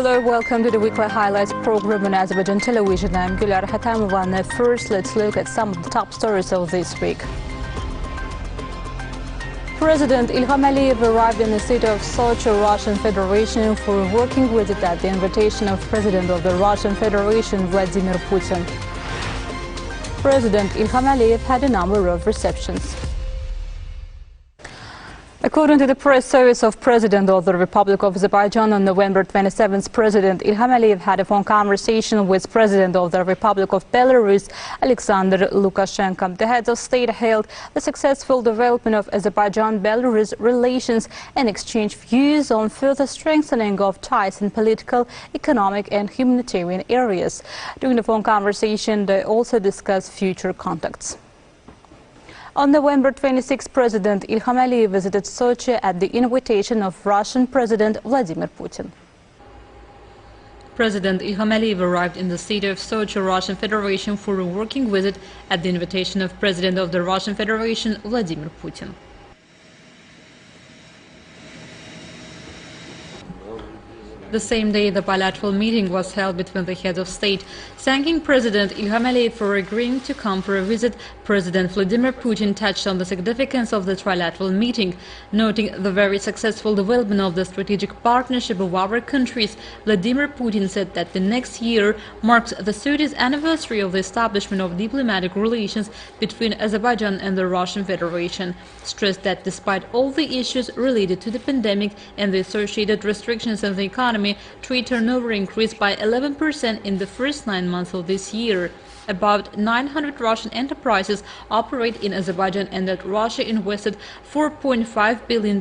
Hello, welcome to the weekly highlights program on Azərbaycan Televiziya. I'm Gülər Xətamova, and first let's look at some of the top stories of this week. President İlham Əliyev arrived in the city of Sochi, Russian Federation, for a working visit at the invitation of President of the Russian Federation, Vladimir Putin. President İlham Əliyev had a number of receptions. According to the press service of President of the Republic of Azerbaijan on November 27th, President İlham Əliyev had a phone conversation with President of the Republic of Belarus, Alexander Lukashenko. The heads of state hailed the successful development of Azerbaijan-Belarus relations and exchanged views on further strengthening of ties in political, economic and humanitarian areas. During the phone conversation, they also discussed future contacts. On November 26, President İlham Əliyev visited Sochi at the invitation of Russian President Vladimir Putin. President İlham Əliyev arrived in the city of Sochi, Russian Federation, for a working visit at the invitation of President of the Russian Federation, Vladimir Putin. The same day, the bilateral meeting was held between the heads of state. Thanking President İlham Əliyev for agreeing to come for a visit, President Vladimir Putin touched on the significance of the trilateral meeting. Noting the very successful development of the strategic partnership of our countries, Vladimir Putin said that the next year marks the 30th anniversary of the establishment of diplomatic relations between Azerbaijan and the Russian Federation. Stressed that despite all the issues related to the pandemic and the associated restrictions in the economy, trade turnover increased by 11% in the first 9 months of this year. About 900 Russian enterprises operate in Azerbaijan, and that Russia invested $4.5 billion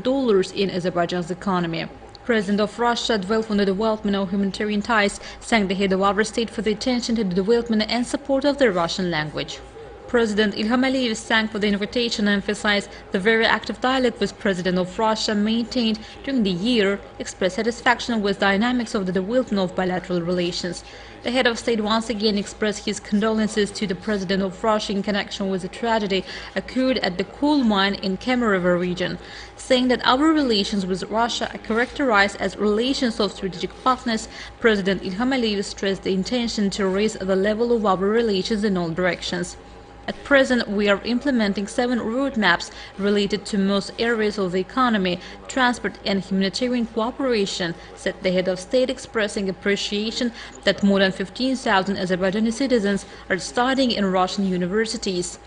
in Azerbaijan's economy. President of Russia dwelt on the development of humanitarian ties, thanked the head of our state for the attention to the development and support of the Russian language. President İlham Əliyev thanked for the invitation and emphasized the very active dialogue with President of Russia maintained during the year, expressed satisfaction with dynamics of the development of bilateral relations. The head of state once again expressed his condolences to the President of Russia in connection with the tragedy occurred at the coal mine in Kemerovo region, saying that our relations with Russia are characterized as relations of strategic partners. President İlham Əliyev stressed the intention to raise the level of our relations in all directions. At present, we are implementing 7 roadmaps related to most areas of the economy, transport and humanitarian cooperation, said the head of state, expressing appreciation that more than 15,000 Azerbaijani citizens are studying in Russian universities.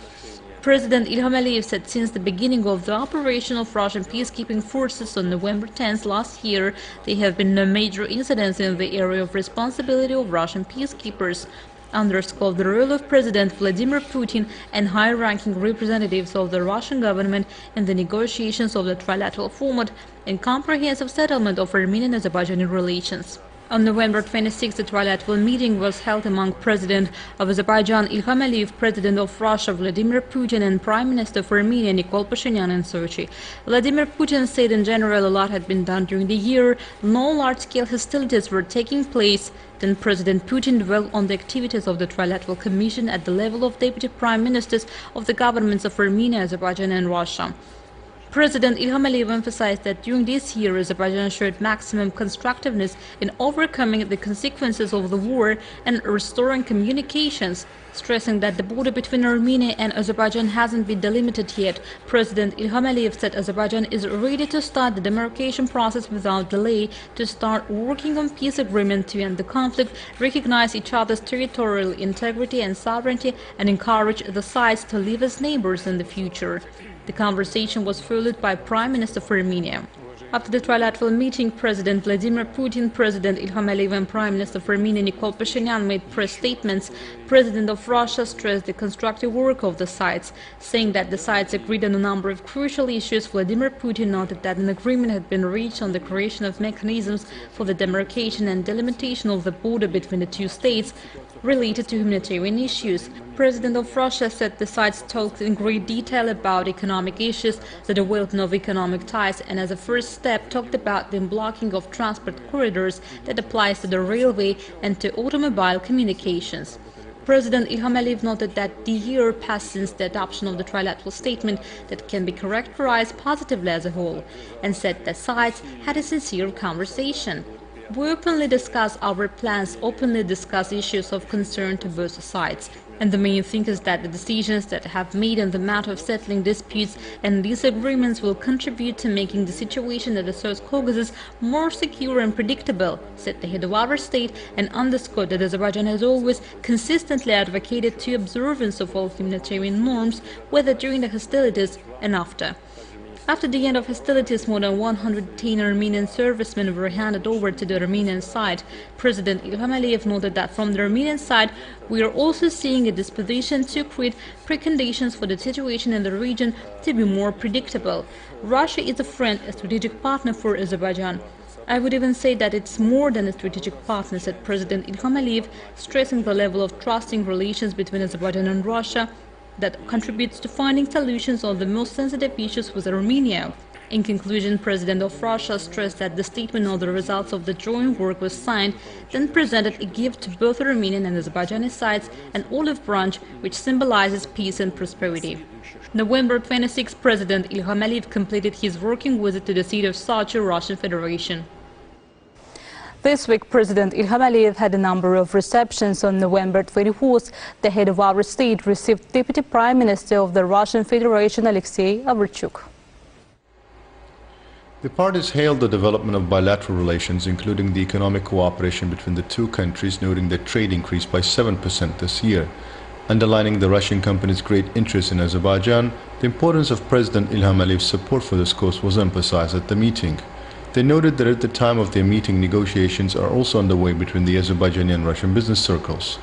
President İlham Əliyev said since the beginning of the operation of Russian peacekeeping forces on November 10th last year, there have been no major incidents in the area of responsibility of Russian peacekeepers. Underscored the role of President Vladimir Putin and high-ranking representatives of the Russian government in the negotiations of the trilateral format and comprehensive settlement of Armenian-Azerbaijani relations. On November 26, the trilateral meeting was held among President of Azerbaijan İlham Əliyev, President of Russia Vladimir Putin and Prime Minister of Armenia Nikol Pashinyan in Sochi. Vladimir Putin said in general a lot had been done during the year, no large-scale hostilities were taking place. Then President Putin dwelled on the activities of the Trilateral Commission at the level of deputy prime ministers of the governments of Armenia, Azerbaijan and Russia. President İlham Əliyev emphasized that during this year, Azerbaijan showed maximum constructiveness in overcoming the consequences of the war and restoring communications, stressing that the border between Armenia and Azerbaijan hasn't been delimited yet. President İlham Əliyev said Azerbaijan is ready to start the demarcation process without delay, to start working on peace agreement to end the conflict, recognize each other's territorial integrity and sovereignty, and encourage the sides to live as neighbors in the future. The conversation was followed by Prime Minister of Armenia. After the trilateral meeting, President Vladimir Putin, President İlham Əliyev and Prime Minister of Armenia Nikol Pashinyan made press statements. President of Russia stressed the constructive work of the sides, saying that the sides agreed on a number of crucial issues. Vladimir Putin noted that an agreement had been reached on the creation of mechanisms for the demarcation and delimitation of the border between the two states related to humanitarian issues. President of Russia said the sides talked in great detail about economic issues, the development of economic ties, and as a first step talked about the unblocking of transport corridors that applies to the railway and to automobile communications. President İlham Əliyev noted that the year passed since the adoption of the trilateral statement that can be characterized positively as a whole, and said that sides had a sincere conversation. We openly discuss our plans, openly discuss issues of concern to both sides. And the main thing is that the decisions that have made in the matter of settling disputes and disagreements will contribute to making the situation at the South Caucasus more secure and predictable, said the head of our state, and underscored that Azerbaijan has always consistently advocated to observance of all humanitarian norms, whether during the hostilities and after. After the end of hostilities, more than 110 Armenian servicemen were handed over to the Armenian side. President Ilham Aliyev noted that from the Armenian side, we are also seeing a disposition to create preconditions for the situation in the region to be more predictable. Russia is a friend, a strategic partner for Azerbaijan. I would even say that it's more than a strategic partner, said President Ilham Aliyev, stressing the level of trusting relations between Azerbaijan and Russia that contributes to finding solutions on the most sensitive issues with Armenia. In conclusion, President of Russia stressed that the statement on the results of the joint work was signed, then presented a gift to both Armenian and Azerbaijani sides, an olive branch which symbolizes peace and prosperity. November 26, President Ilham Aliyev completed his working visit to the seat of Sochi, Russian Federation. This week, President Ilham Aliyev had a number of receptions. On November 24th, the head of our state received Deputy Prime Minister of the Russian Federation, Alexei Averchuk. The parties hailed the development of bilateral relations, including the economic cooperation between the two countries, noting that trade increased by 7% this year. Underlining the Russian company's great interest in Azerbaijan, the importance of President Ilham Aliyev's support for this cause was emphasized at the meeting. They noted that at the time of their meeting, negotiations are also underway between the Azerbaijani and Russian business circles.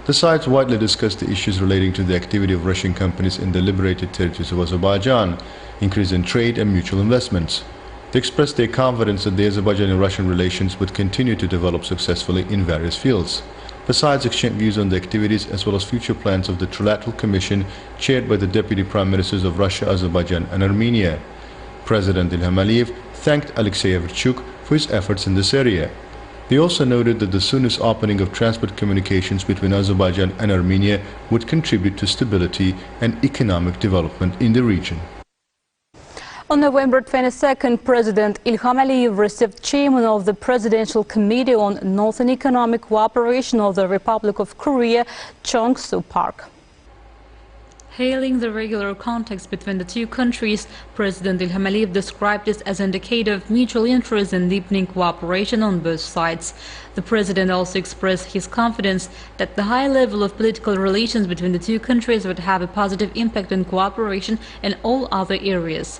The sides widely discussed the issues relating to the activity of Russian companies in the liberated territories of Azerbaijan, increase in trade and mutual investments. They expressed their confidence that the Azerbaijani-Russian relations would continue to develop successfully in various fields. The sides exchanged views on the activities as well as future plans of the Trilateral Commission chaired by the Deputy Prime Ministers of Russia, Azerbaijan and Armenia. President Ilham Aliyev thanked Alexei Averchuk for his efforts in this area. They also noted that the soonest opening of transport communications between Azerbaijan and Armenia would contribute to stability and economic development in the region. On November 22nd, President Ilham Aliyev received Chairman of the Presidential Committee on Northern Economic Cooperation of the Republic of Korea, Chung-Soo Park. Hailing the regular contacts between the two countries, President Ilham Aliyev described this as an indicator of mutual interest and deepening cooperation on both sides. The president also expressed his confidence that the high level of political relations between the two countries would have a positive impact on cooperation in all other areas.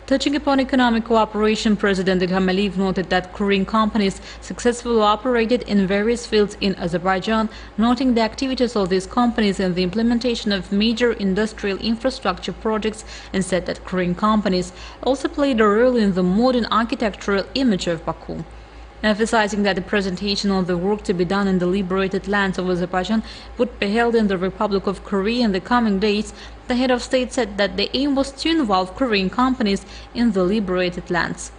Touching upon economic cooperation, President Ilham Aliyev noted that Korean companies successfully operated in various fields in Azerbaijan, noting the activities of these companies in the implementation of major industrial infrastructure projects, and said that Korean companies also played a role in the modern architectural image of Baku. Emphasizing that the presentation of the work to be done in the liberated lands of Azerbaijan would be held in the Republic of Korea in the coming days, the head of state said that the aim was to involve Korean companies in the liberated lands.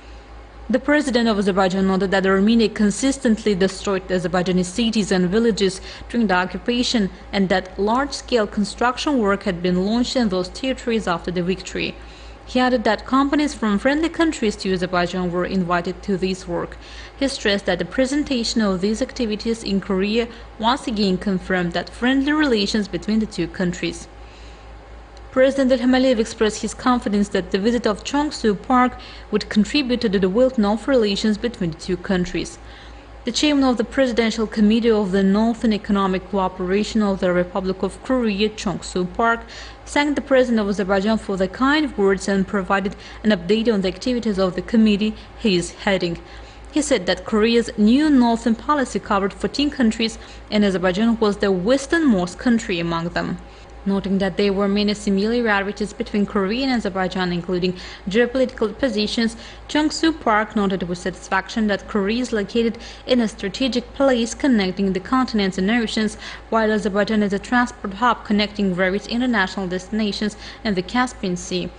The president of Azerbaijan noted that Armenia consistently destroyed Azerbaijani cities and villages during the occupation and that large-scale construction work had been launched in those territories after the victory. He added that companies from friendly countries to Azerbaijan were invited to this work. He stressed that the presentation of these activities in Korea once again confirmed that friendly relations between the two countries. President Ilham Aliyev expressed his confidence that the visit of Chung-Soo Park would contribute to the development of relations between the two countries. The chairman of the Presidential Committee of the Northern Economic Cooperation of the Republic of Korea, Chung-Soo Park, thanked the President of Azerbaijan for the kind words and provided an update on the activities of the committee he is heading. He said that Korea's new northern policy covered 14 countries and Azerbaijan was the westernmost country among them. Noting that there were many similarities between Korea and Azerbaijan, including geopolitical positions, Chung-Soo Park noted with satisfaction that Korea is located in a strategic place connecting the continents and oceans, while Azerbaijan is a transport hub connecting various international destinations in the Caspian Sea.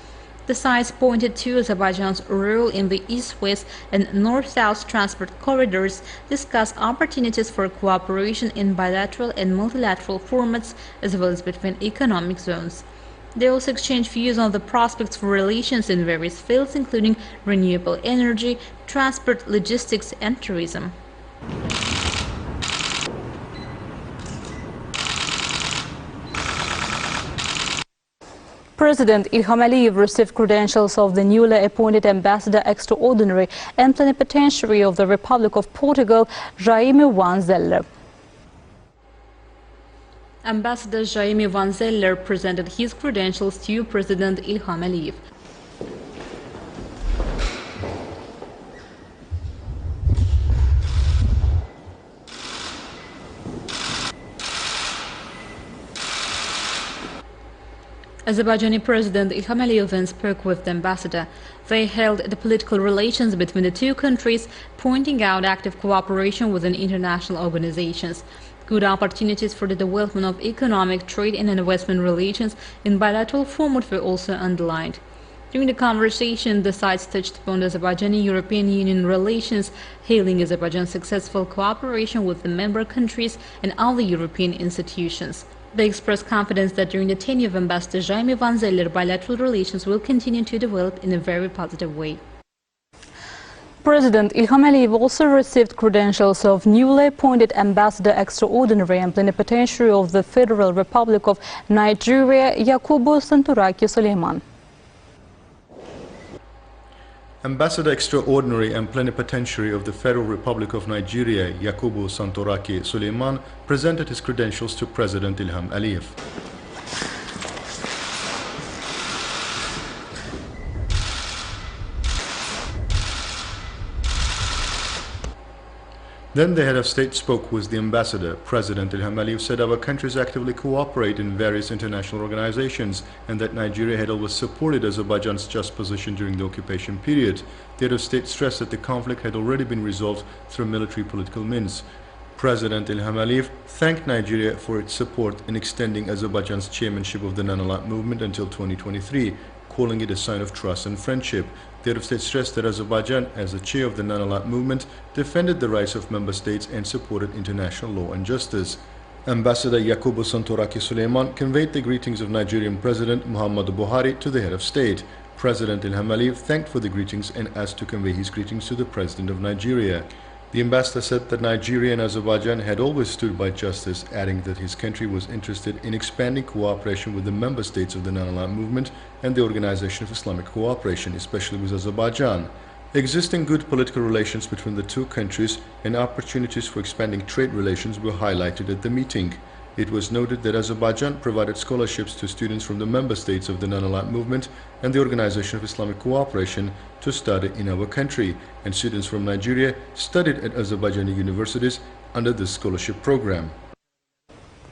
The sides pointed to Azerbaijan's role in the east-west and north-south transport corridors, discussed opportunities for cooperation in bilateral and multilateral formats, as well as between economic zones. They also exchanged views on the prospects for relations in various fields, including renewable energy, transport, logistics, and tourism. President İlham Əliyev received credentials of the newly appointed Ambassador Extraordinary and Plenipotentiary of the Republic of Portugal, Jaime Van Zeller. Ambassador Jaime Van Zeller presented his credentials to President İlham Əliyev. Azerbaijani President İlham Əliyev then spoke with the ambassador. They held the political relations between the two countries, pointing out active cooperation within international organizations. Good opportunities for the development of economic, trade and investment relations in bilateral format were also underlined. During the conversation, the sides touched upon the Azerbaijani-European Union relations, hailing Azerbaijan's successful cooperation with the member countries and other European institutions. They expressed confidence that during the tenure of Ambassador Jaime Van Zeller, bilateral relations will continue to develop in a very positive way. President İlham Əliyev also received credentials of newly appointed Ambassador Extraordinary and Plenipotentiary of the Federal Republic of Nigeria, Yakubu Santuraki Suleiman. Ambassador Extraordinary and Plenipotentiary of the Federal Republic of Nigeria, Yakubu Santuraki Suleiman, presented his credentials to President İlham Əliyev. Then the head of state spoke with the ambassador. President İlham Əliyev said our countries actively cooperate in various international organizations and that Nigeria had always supported Azerbaijan's just position during the occupation period. The head of state stressed that the conflict had already been resolved through military political means. President İlham Əliyev thanked Nigeria for its support in extending Azerbaijan's chairmanship of the non-aligned movement until 2023, calling it a sign of trust and friendship. The head of state stressed that Azerbaijan, as the chair of the non-aligned movement, defended the rights of member states and supported international law and justice. Ambassador Yakubu Santuraki Suleiman conveyed the greetings of Nigerian President Muhammadu Buhari to the head of state. President İlham Əliyev thanked for the greetings and asked to convey his greetings to the President of Nigeria. The ambassador said that Nigeria and Azerbaijan had always stood by justice, adding that his country was interested in expanding cooperation with the member states of the non-aligned movement and the Organization of Islamic Cooperation, especially with Azerbaijan. Existing good political relations between the two countries and opportunities for expanding trade relations were highlighted at the meeting. It was noted that Azerbaijan provided scholarships to students from the member states of the non-aligned movement and the Organization of Islamic Cooperation to study in our country, and students from Nigeria studied at Azerbaijani universities under this scholarship program.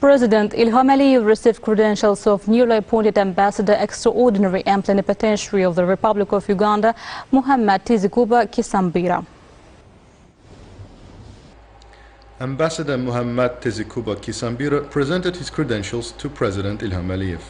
President İlham Əliyev received credentials of newly appointed Ambassador Extraordinary and Plenipotentiary of the Republic of Uganda, Muhammad Tizikuba Kisambira. Ambassador Muhammad Tezikuba Kisambira presented his credentials to President İlham Əliyev.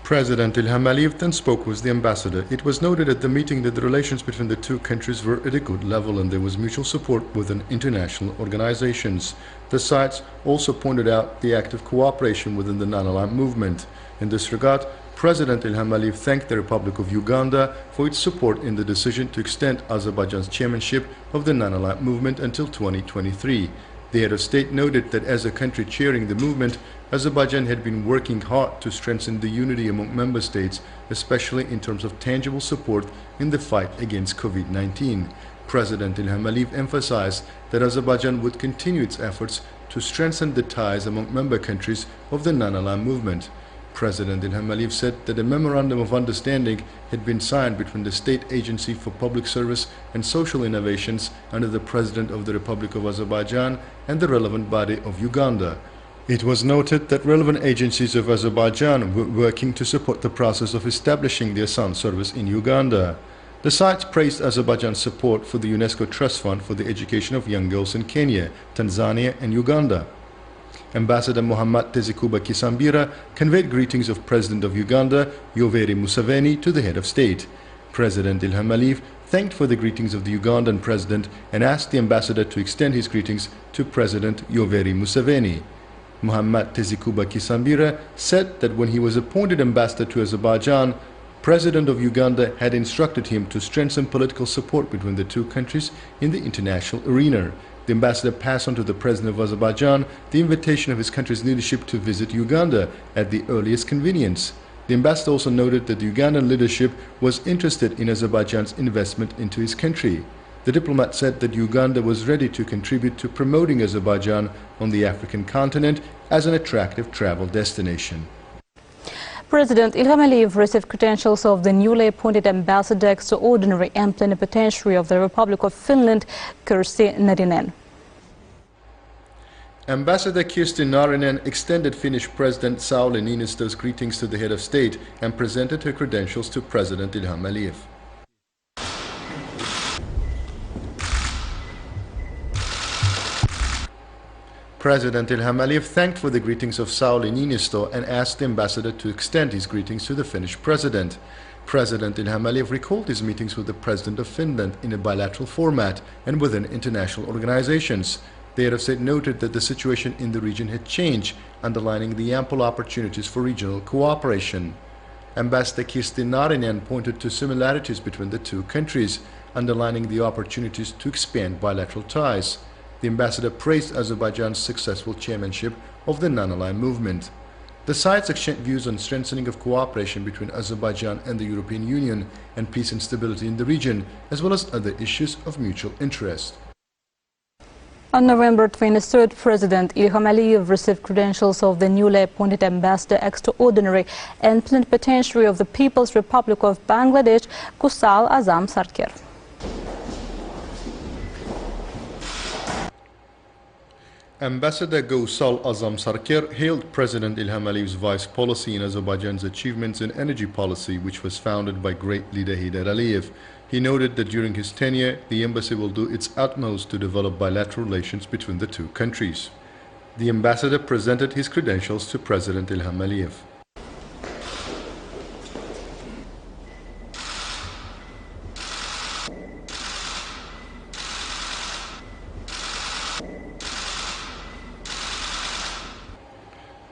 President İlham Əliyev then spoke with the ambassador. It was noted at the meeting that the relations between the two countries were at a good level and there was mutual support within international organizations. The sides also pointed out the active cooperation within the non-aligned movement. In this regard, President İlham Əliyev thanked the Republic of Uganda for its support in the decision to extend Azerbaijan's chairmanship of the non-aligned movement until 2023. The head of state noted that as a country chairing the movement, Azerbaijan had been working hard to strengthen the unity among member states, especially in terms of tangible support in the fight against COVID-19. President İlham Əliyev emphasized that Azerbaijan would continue its efforts to strengthen the ties among member countries of the non-aligned movement. President İlham Əliyev said that a memorandum of understanding had been signed between the State Agency for Public Service and Social Innovations under the President of the Republic of Azerbaijan and the relevant body of Uganda. It was noted that relevant agencies of Azerbaijan were working to support the process of establishing the Asan service in Uganda. The sites praised Azerbaijan's support for the UNESCO Trust Fund for the education of young girls in Kenya, Tanzania and Uganda. Ambassador Muhammad Tezikuba Kisambira conveyed greetings of President of Uganda, Yoweri Museveni, to the head of state. President İlham Əliyev thanked for the greetings of the Ugandan president and asked the ambassador to extend his greetings to President Yoweri Museveni. Muhammad Tezikuba Kisambira said that when he was appointed ambassador to Azerbaijan, President of Uganda had instructed him to strengthen political support between the two countries in the international arena. The ambassador passed on to the President of Azerbaijan the invitation of his country's leadership to visit Uganda at the earliest convenience. The ambassador also noted that the Ugandan leadership was interested in Azerbaijan's investment into his country. The diplomat said that Uganda was ready to contribute to promoting Azerbaijan on the African continent as an attractive travel destination. President Ilham Aliyev received credentials of the newly appointed Ambassador Extraordinary and Plenipotentiary of the Republic of Finland, Kirsti Narinen. Ambassador Kirsti Narinen extended Finnish President Sauli Niinistö's greetings to the head of state and presented her credentials to President Ilham Aliyev. President Ilham Aliyev thanked for the greetings of Sauli Niinistö and asked the ambassador to extend his greetings to the Finnish president. President Ilham Aliyev recalled his meetings with the President of Finland in a bilateral format and within international organizations. The head of state noted that the situation in the region had changed, underlining the ample opportunities for regional cooperation. Ambassador Kirsti Narinen pointed to similarities between the two countries, underlining the opportunities to expand bilateral ties. The ambassador praised Azerbaijan's successful chairmanship of the non-aligned movement. The sides exchanged views on strengthening of cooperation between Azerbaijan and the European Union and peace and stability in the region, as well as other issues of mutual interest. On November 23rd, President Ilham Aliyev received credentials of the newly appointed Ambassador Extraordinary and Plenipotentiary of the People's Republic of Bangladesh, Kusal Azam Sarkar. Ambassador Kusal Azam Sarkar hailed President Ilham Aliyev's vice policy in Azerbaijan's achievements in energy policy, which was founded by great leader Heydar Aliyev. He noted that during his tenure, the embassy will do its utmost to develop bilateral relations between the two countries. The ambassador presented his credentials to President Ilham Aliyev.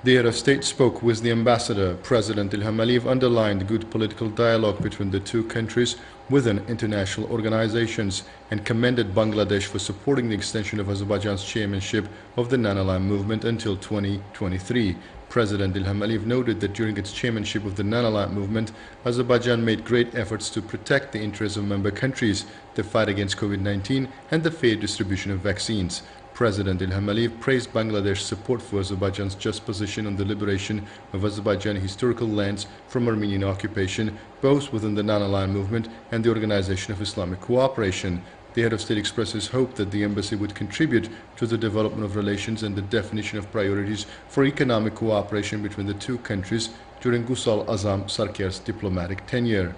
The head of state spoke with the ambassador. President Ilham Aliyev underlined good political dialogue between the two countries within international organizations and commended Bangladesh for supporting the extension of Azerbaijan's chairmanship of the non-aligned movement until 2023. President Ilham Aliyev noted that during its chairmanship of the non-aligned movement, Azerbaijan made great efforts to protect the interests of member countries, the fight against COVID-19 and the fair distribution of vaccines. President Ilham Aliyev praised Bangladesh's support for Azerbaijan's just position on the liberation of Azerbaijani historical lands from Armenian occupation, both within the non-aligned movement and the Organization of Islamic Cooperation. The head of state expressed his hope that the embassy would contribute to the development of relations and the definition of priorities for economic cooperation between the two countries during Kusal Azam Sarkar's diplomatic tenure.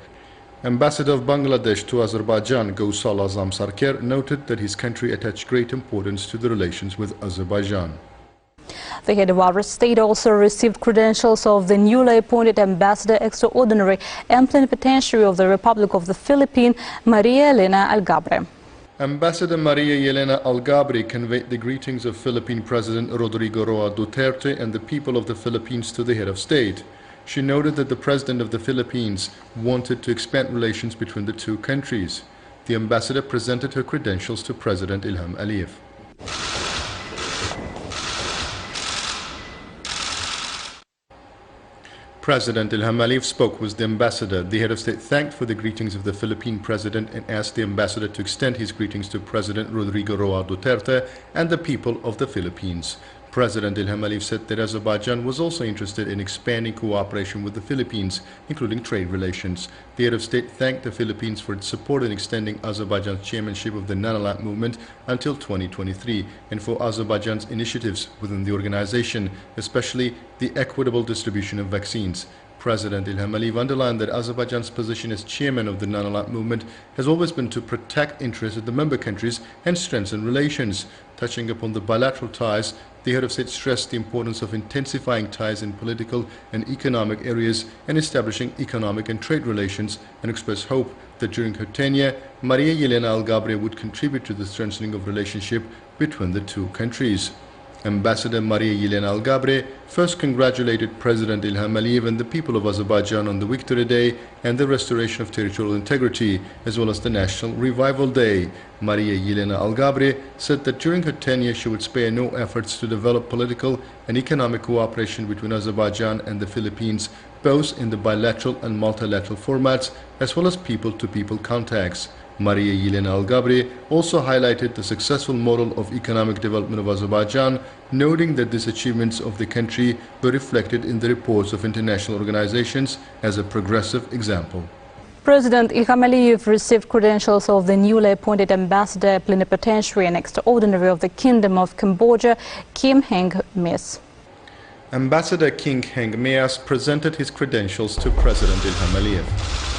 Ambassador of Bangladesh to Azerbaijan, Kusal Azam Sarkar, noted that his country attached great importance to the relations with Azerbaijan. The head of our state also received credentials of the newly appointed Ambassador Extraordinary and Plenipotentiary of the Republic of the Philippines, Maria Elena Algabre. Ambassador Maria Elena Algabre conveyed the greetings of Philippine President Rodrigo Roa Duterte and the people of the Philippines to the head of state. She noted that the President of the Philippines wanted to expand relations between the two countries. The ambassador presented her credentials to President Ilham Aliyev. President Ilham Aliyev spoke with the ambassador. The head of state thanked for the greetings of the Philippine president and asked the ambassador to extend his greetings to President Rodrigo Roa Duterte and the people of the Philippines. President Ilham Aliyev said that Azerbaijan was also interested in expanding cooperation with the Philippines, including trade relations. The head of state thanked the Philippines for its support in extending Azerbaijan's chairmanship of the non-aligned movement until 2023 and for Azerbaijan's initiatives within the organization, especially the equitable distribution of vaccines. President Ilham Aliyev underlined that Azerbaijan's position as chairman of the non-aligned movement has always been to protect interests of the member countries and strengthen relations. Touching upon the bilateral ties, the head of state stressed the importance of intensifying ties in political and economic areas and establishing economic and trade relations, and expressed hope that during her tenure, Maria Elena Algabre would contribute to the strengthening of relationship between the two countries. Ambassador Maria Yelena Algabre first congratulated President Ilham Aliyev and the people of Azerbaijan on the Victory Day and the restoration of territorial integrity, as well as the National Revival Day. Maria Yelena Algabre said that during her tenure she would spare no efforts to develop political and economic cooperation between Azerbaijan and the Philippines, both in the bilateral and multilateral formats, as well as people-to-people contacts. Maria Yelena Algabre also highlighted the successful model of economic development of Azerbaijan, noting that these achievements of the country were reflected in the reports of international organizations as a progressive example. President Ilham Aliyev received credentials of the newly appointed ambassador, plenipotentiary and extraordinary of the Kingdom of Cambodia, Kim Heng Mes. Ambassador King Heng Meas presented his credentials to President Ilham Aliyev.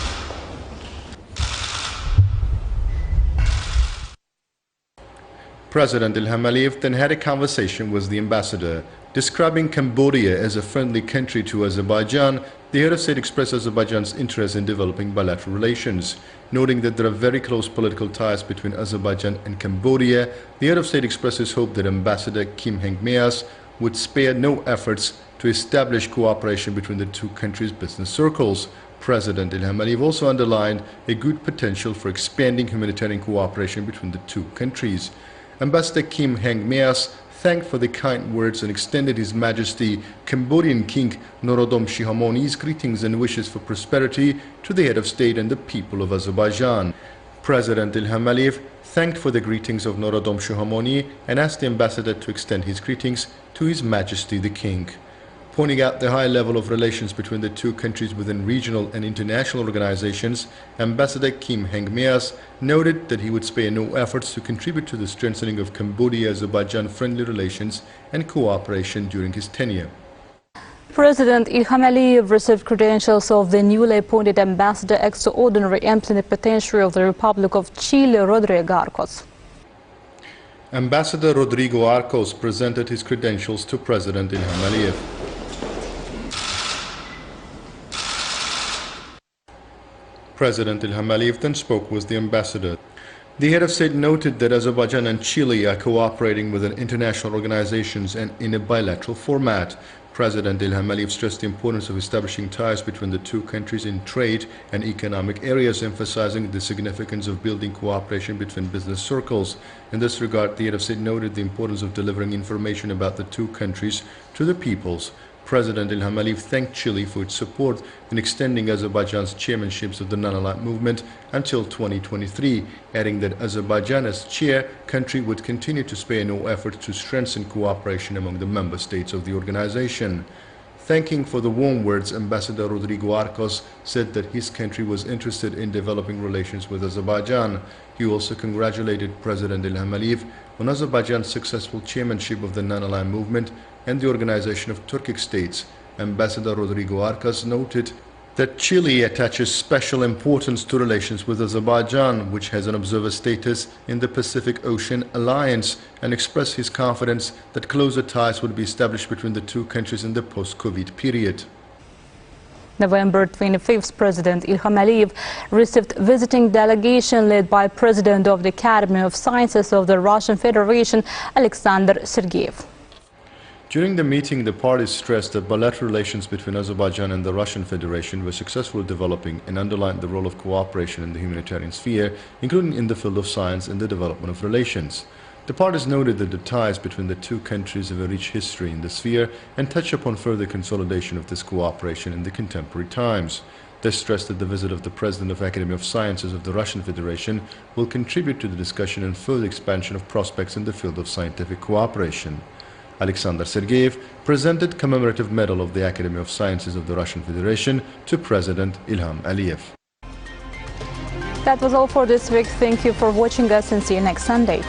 President Ilham Aliyev then had a conversation with the ambassador. Describing Cambodia as a friendly country to Azerbaijan, the head of state expressed Azerbaijan's interest in developing bilateral relations. Noting that there are very close political ties between Azerbaijan and Cambodia, the head of state expressed his hope that Ambassador Kim Heng Meas would spare no efforts to establish cooperation between the two countries' business circles. President Ilham Aliyev also underlined a good potential for expanding humanitarian cooperation between the two countries. Ambassador Kim Heng Meas thanked for the kind words and extended His Majesty Cambodian King Norodom Sihamoni's greetings and wishes for prosperity to the head of state and the people of Azerbaijan. President Ilham Aliyev thanked for the greetings of Norodom Sihamoni and asked the ambassador to extend his greetings to His Majesty the King. Pointing out the high level of relations between the two countries within regional and international organizations, Ambassador Kim Heng Meas noted that he would spare no efforts to contribute to the strengthening of Cambodia-Azerbaijan friendly relations and cooperation during his tenure. President Ilham Aliyev received credentials of the newly appointed ambassador, extraordinary and plenipotentiary of the Republic of Chile, Rodrigo Arcos. Ambassador Rodrigo Arcos presented his credentials to President Ilham Aliyev. President Ilham Aliyev then spoke with the ambassador. The head of state noted that Azerbaijan and Chile are cooperating with international organizations and in a bilateral format. President Ilham Aliyev stressed the importance of establishing ties between the two countries in trade and economic areas, emphasizing the significance of building cooperation between business circles. In this regard, the head of state noted the importance of delivering information about the two countries to the peoples. President Ilham Aliyev thanked Chile for its support in extending Azerbaijan's chairmanships of the non-aligned movement until 2023, adding that Azerbaijan as chair country would continue to spare no effort to strengthen cooperation among the member states of the organization. Thanking for the warm words, Ambassador Rodrigo Arcos said that his country was interested in developing relations with Azerbaijan. He also congratulated President Ilham Aliyev on Azerbaijan's successful chairmanship of the non-aligned movement and the Organization of Turkic States. Ambassador Rodrigo Arcos noted that Chile attaches special importance to relations with Azerbaijan, which has an observer status in the Pacific Ocean Alliance, and expressed his confidence that closer ties would be established between the two countries in the post-COVID period. November 25th, President Ilham Aliyev received visiting delegation led by President of the Academy of Sciences of the Russian Federation, Alexander Sergeyev. During the meeting, the parties stressed that bilateral relations between Azerbaijan and the Russian Federation were successfully developing and underlined the role of cooperation in the humanitarian sphere, including in the field of science and the development of relations. The parties noted that the ties between the two countries have a rich history in the sphere and touched upon further consolidation of this cooperation in the contemporary times. They stressed that the visit of the President of the Academy of Sciences of the Russian Federation will contribute to the discussion and further expansion of prospects in the field of scientific cooperation. Alexander Sergeyev presented commemorative medal of the Academy of Sciences of the Russian Federation to President Ilham Aliyev. That was all for this week. Thank you for watching us and see you next Sunday.